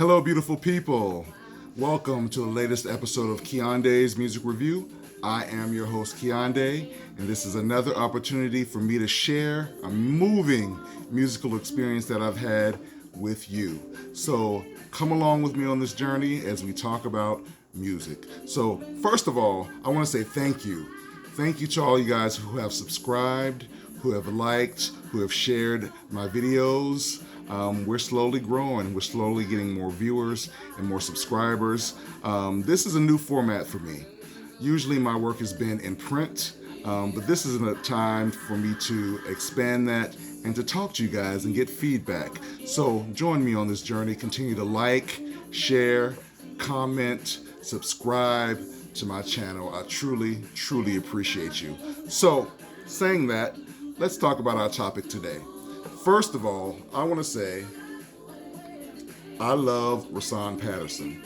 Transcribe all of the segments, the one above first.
Hello, beautiful people. Welcome to the latest episode of Kiande's Music Review. I am your host, Kiande, and this is another opportunity for me to share a moving musical experience that I've had with you. So come along with me on this journey as we talk about music. So first of all, I want to say thank you. Thank you to all you guys who have subscribed, who have liked, who have shared my videos. We're slowly growing. We're slowly getting more viewers and more subscribers. This is a new format for me. Usually my work has been in print, but this is a time for me to expand that and to talk to you guys and get feedback. So join me on this journey. Continue to like, share, comment, subscribe to my channel. I truly, truly appreciate you. So, saying that, let's talk about our topic today. First of all, I want to say I love Rahsaan Patterson.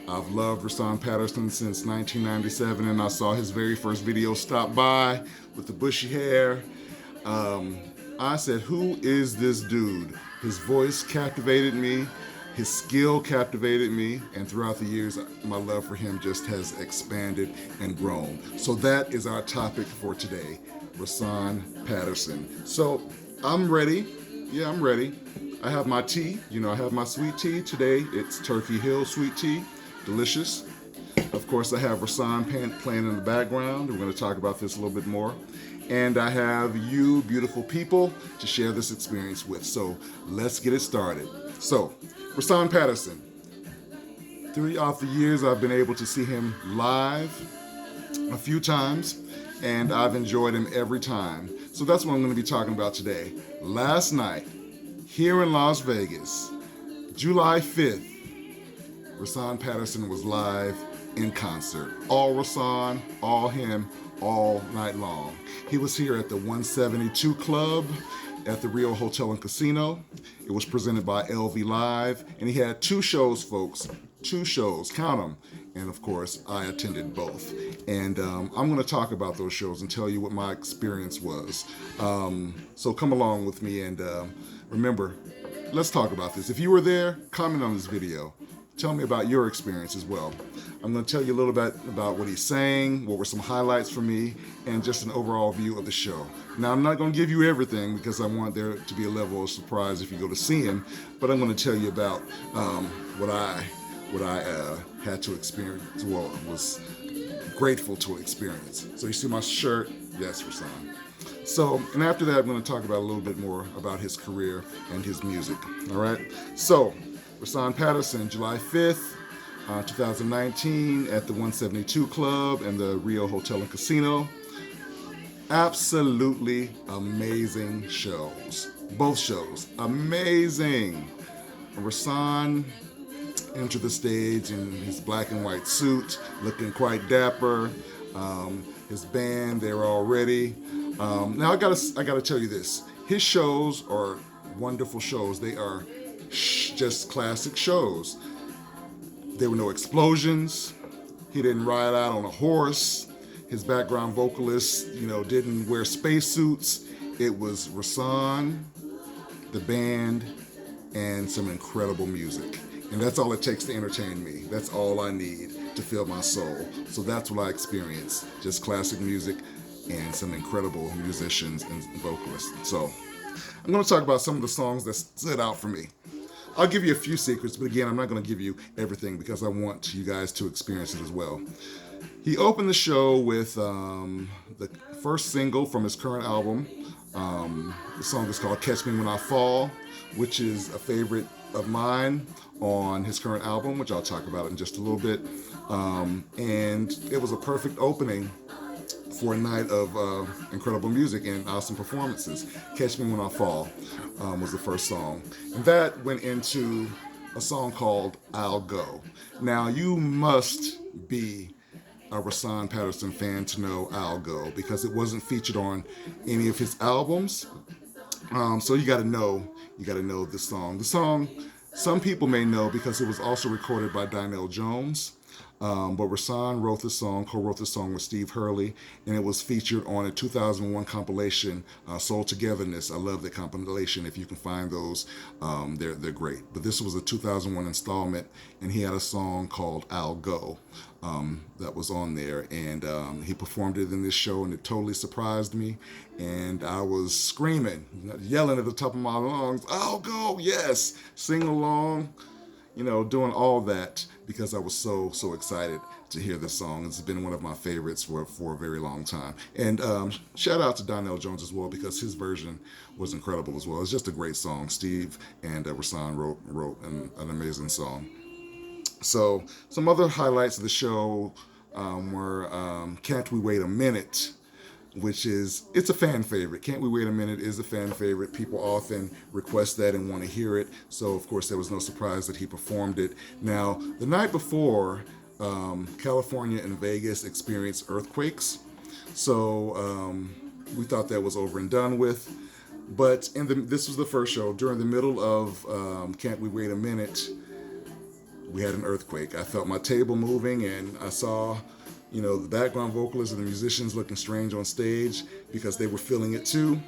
I've loved Rahsaan Patterson since 1997, and I saw his very first video Stop By with the bushy hair. I said, who is this dude? His voice captivated me. His skill captivated me, and throughout the years, my love for him just has expanded and grown. So that is our topic for today, Rahsaan Patterson. So I'm ready. Yeah, I'm ready. I have my tea. I have my sweet tea. Today, it's Turkey Hill sweet tea. Delicious. Of course, I have Rahsaan playing in the background. We're going to talk about this a little bit more. And I have you, beautiful people, to share this experience with. So let's get it started. So, Rahsaan Patterson. Throughout the years, I've been able to see him live a few times, and I've enjoyed him every time. So that's what I'm going to be talking about today. Last night, here in Las Vegas, July 5th, Rahsaan Patterson was live in concert. All Rahsaan, all him, all night long. He was here at the 172 Club at the Rio Hotel and Casino. It was presented by LV Live, and he had two shows, folks. Two shows, count them. And of course, I attended both. And I'm going to talk about those shows and tell you what my experience was. So come along with me, and remember, let's talk about this. If you were there, comment on this video. Tell me about your experience as well. I'm going to tell you a little bit about what he's saying, what were some highlights for me, and just an overall view of the show. Now, I'm not going to give you everything because I want there to be a level of surprise if you go to see him, but I'm going to tell you about what I had to experience, well, was grateful to experience. So you see my shirt? Yes, Rahsaan. So, and after that, I'm going to talk about a little bit more about his career and his music. All right? So, Rahsaan Patterson, July 5th, 2019 at the 172 Club and the Rio Hotel and Casino. Absolutely amazing shows. Both shows. Amazing. Rahsaan entered the stage in his black and white suit, looking quite dapper. His band, they were all ready. Now I gotta tell you this. His shows are wonderful shows. They are just classic shows. There were no explosions. He didn't ride out on a horse. His background vocalists, didn't wear spacesuits. It was Rahsaan, the band, and some incredible music. And that's all it takes to entertain me. That's all I need to fill my soul. So that's what I experienced. Just classic music and some incredible musicians and vocalists. So I'm going to talk about some of the songs that stood out for me. I'll give you a few secrets, but again, I'm not going to give you everything because I want you guys to experience it as well. He opened the show with the first single from his current album. The song is called Catch Me When I Fall, which is a favorite of mine on his current album, which I'll talk about in just a little bit. And it was a perfect opening for a night of incredible music and awesome performances. Catch Me When I Fall was the first song. And that went into a song called I'll Go. Now, you must be a Rahsaan Patterson fan to know I'll Go because it wasn't featured on any of his albums. So you gotta know this song. The song, some people may know because it was also recorded by Dynell Jones. But Rahsaan co-wrote the song with Steve Hurley, and it was featured on a 2001 compilation, Soul Togetherness. I love that compilation. If you can find those, they're great. But this was a 2001 installment, and he had a song called "I'll Go." That was on there, and he performed it in this show, and it totally surprised me. And I was screaming, yelling at the top of my lungs, "I'll go, yes!" Sing along, doing all that because I was so excited to hear this song. It's been one of my favorites for a very long time. And shout out to Donnell Jones as well, because his version was incredible as well. It's just a great song. Steve and Rahsaan wrote an amazing song. So some other highlights of the show were "Can't We Wait a Minute," which it's a fan favorite. "Can't We Wait a Minute" is a fan favorite. People often request that and want to hear it. So, of course, there was no surprise that he performed it. Now, the night before, California and Vegas experienced earthquakes. So we thought that was over and done with. But this was the first show. During the middle of "Can't We Wait a Minute," we had an earthquake. I felt my table moving, and I saw the background vocalists and the musicians looking strange on stage because they were feeling it too.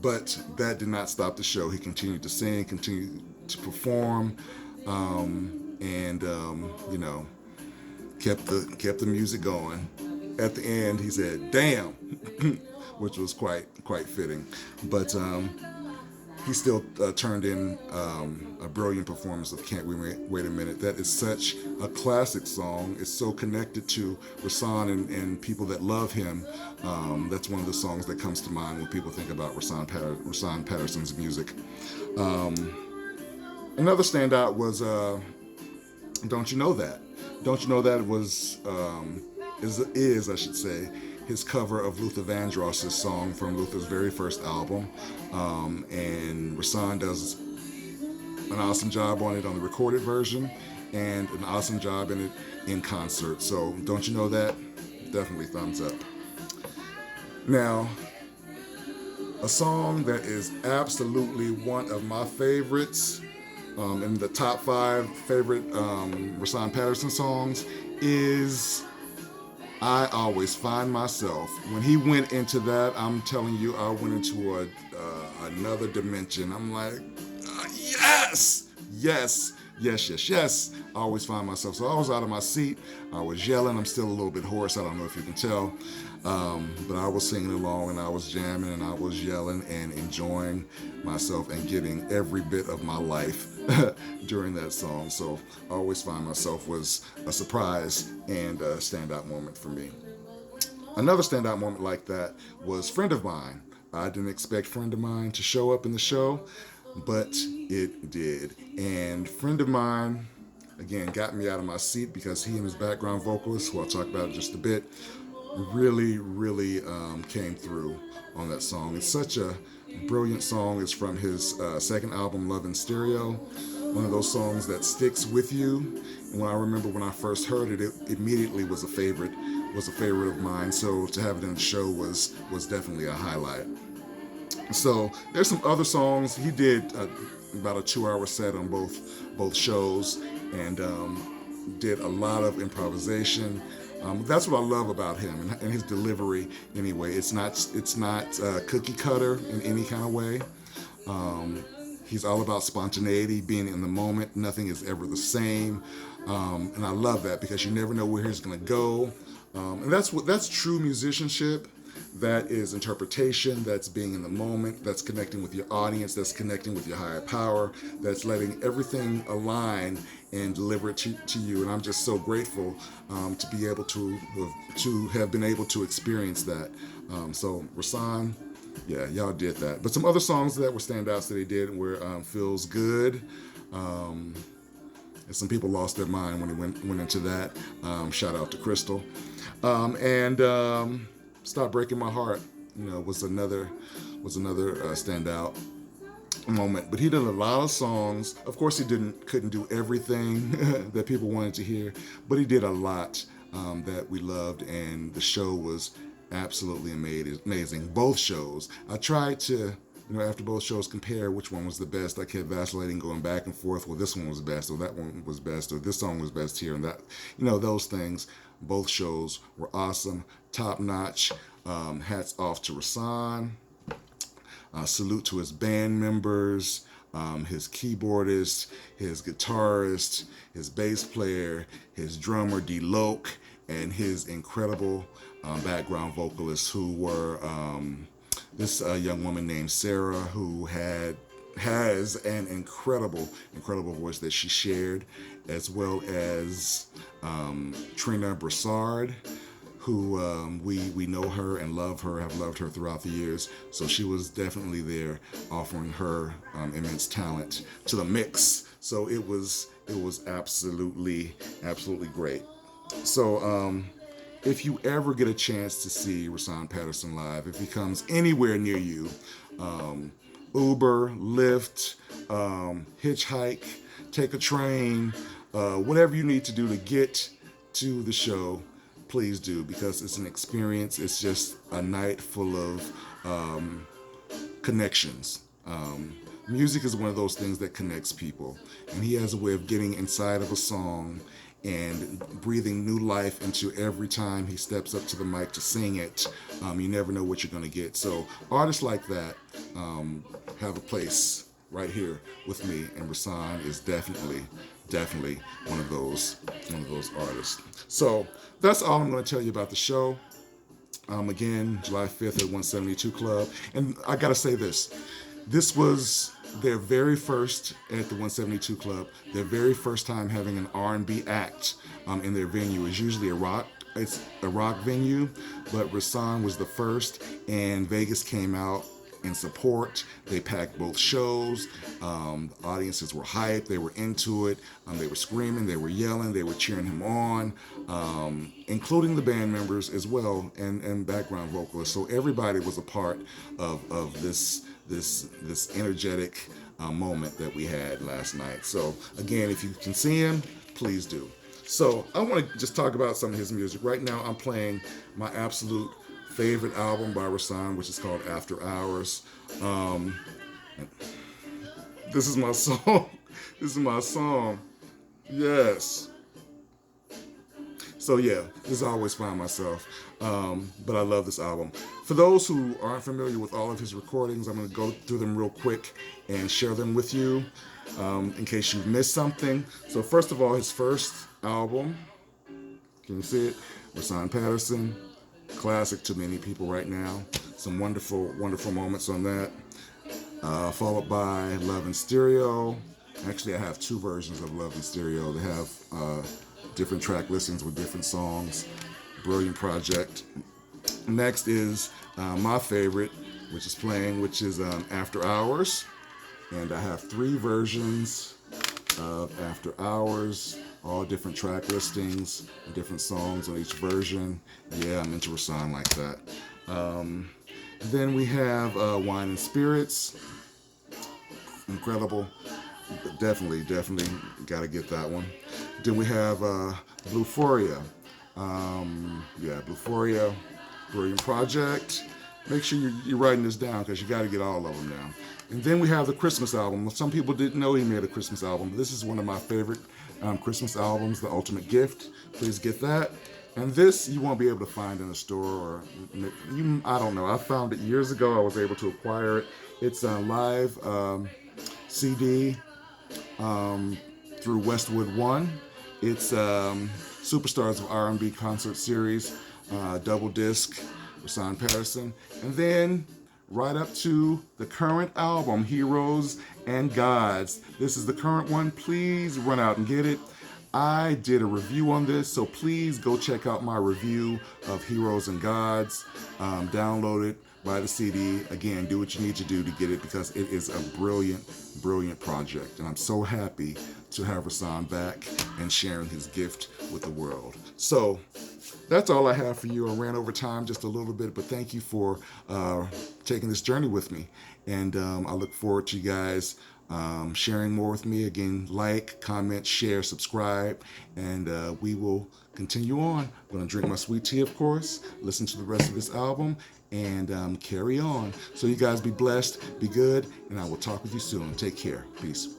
But that did not stop the show. He continued to sing, continued to perform, and kept the music going. At the end, he said, "Damn," which was quite fitting. But he still turned in a brilliant performance of "Can't We Wait a Minute." That is such a classic song. It's so connected to Rahsaan and people that love him. That's one of the songs that comes to mind when people think about Rahsaan Patterson's music. Another standout was "Don't You Know That." "Don't You Know That" is I should say, his cover of Luther Vandross's song from Luther's very first album. And Rahsaan does an awesome job on it on the recorded version, and an awesome job in it in concert. So "Don't You Know That," definitely thumbs up. Now, a song that is absolutely one of my favorites, in the top 5 favorite Rahsaan Patterson songs, is "I Always Find Myself." When he went into that, I'm telling you, I went into another dimension. I'm like, yes, yes, yes, yes, yes. I always find myself. So I was out of my seat. I was yelling. I'm still a little bit hoarse. I don't know if you can tell. But I was singing along, and I was jamming, and I was yelling and enjoying myself and giving every bit of my life during that song. So "I Always Find Myself" was a surprise and a standout moment for me. Another standout moment like that was "Friend of Mine." I didn't expect "Friend of Mine" to show up in the show, but it did. And "Friend of Mine," again, got me out of my seat because he and his background vocalist, who I'll talk about in just a bit, really came through on that song. It's such a brilliant song. It's from his second album, Love in Stereo. One of those songs that sticks with you. And when I remember when I first heard it, it immediately was a favorite of mine. So to have it in the show was definitely a highlight. So there's some other songs. He did about a 2-hour set on both shows, and did a lot of improvisation. That's what I love about him and his delivery. Anyway, it's not cookie cutter in any kind of way. He's all about spontaneity, being in the moment. Nothing is ever the same, and I love that because you never know where he's going to go. And that's true musicianship. That is interpretation. That's being in the moment. That's connecting with your audience. That's connecting with your higher power. That's letting everything align and deliver it to you. And I'm just so grateful to be able to have been able to experience that. So Rahsaan, yeah, y'all did that. But some other songs that were standouts that he did were "Feels Good." And some people lost their mind when he went into that. Shout out to Crystal. And "Stop Breaking My Heart," was another standout moment. But he did a lot of songs. Of course, he couldn't do everything that people wanted to hear, but he did a lot that we loved, and the show was absolutely amazing. Both shows. I tried to after both shows, compare which one was the best. I kept vacillating, going back and forth. Well, this one was best, or that one was best, or this song was best here, and that, those things. Both shows were awesome, top notch. Hats off to Rahsaan. Salute to his band members, his keyboardist, his guitarist, his bass player, his drummer D-Loke, and his incredible background vocalists, who were this young woman named Sarah, who has an incredible voice that she shared, as well as Trina Broussard, who we know her and love her, have loved her throughout the years. So she was definitely there, offering her immense talent to the mix. So it was absolutely great. So if you ever get a chance to see Rahsaan Patterson live, if he comes anywhere near you, Uber, Lyft, hitchhike, take a train, whatever you need to do to get to the show, please do, because it's an experience. It's just a night full of connections. Music is one of those things that connects people, and he has a way of getting inside of a song and breathing new life into every time he steps up to the mic to sing it. You never know what you're going to get. So artists like that have a place right here with me, and Rahsaan is definitely one of those artists. So that's all I'm going to tell you about the show. Again, July 5th at 172 Club. And I got to say this. This was their very first, at the 172 Club, their very first time having an R&B act in their venue. It's usually it's a rock venue, but Rahsaan was the first, and Vegas came out in support. They packed both shows. The audiences were hyped. They were into it. They were screaming. They were yelling. They were cheering him on, including the band members as well, and background vocalists. So everybody was a part of this energetic moment that we had last night. So again, if you can see him, please do. So I want to just talk about some of his music. Right now I'm playing my absolute favorite album by Rahsaan, which is called After Hours. This is my song. This is my song. Yes. So yeah, this is I always find myself. But I love this album. For those who aren't familiar with all of his recordings, I'm going to go through them real quick and share them with you in case you've missed something. So first of all, his first album, can you see it? Rahsaan Patterson, classic to many people right now. Some wonderful moments on that. Followed by Love in Stereo. Actually, I have two versions of Love in Stereo. They have different track listings with different songs. Brilliant project. Next is my favorite, which is After Hours. And I have three versions of After Hours, all different track listings, different songs on each version. Yeah, I'm into Rahsaan like that. Then we have Wine and Spirits. Incredible. Definitely got to get that one. Then we have Bluephoria. Bluephoria, brilliant project. Make sure you're writing this down, because you got to get all of them down. And then we have the Christmas album. Some people didn't know he made a Christmas album, but this is one of my favorite Christmas albums, The Ultimate Gift. Please get that. And this you won't be able to find in a store, or I don't know. I found it years ago. I was able to acquire it. It's a live CD through Westwood One. It's Superstars of R&B Concert Series, double disc, Rahsaan Patterson. And then right up to the current album, Heroes and Gods. This is the current one. Please run out and get it. I did a review on this, so please go check out my review of Heroes and Gods. Download it, buy the CD. Again, do what you need to do to get it, because it is a brilliant project. And I'm so happy to have Rahsaan back and sharing his gift with the world. So that's all I have for you. I ran over time just a little bit, but thank you for taking this journey with me. And I look forward to you guys sharing more with me. Again, like, comment, share, subscribe, and we will continue on. I'm going to drink my sweet tea, of course, listen to the rest of this album, and carry on. So you guys be blessed, be good, and I will talk with you soon. Take care. Peace.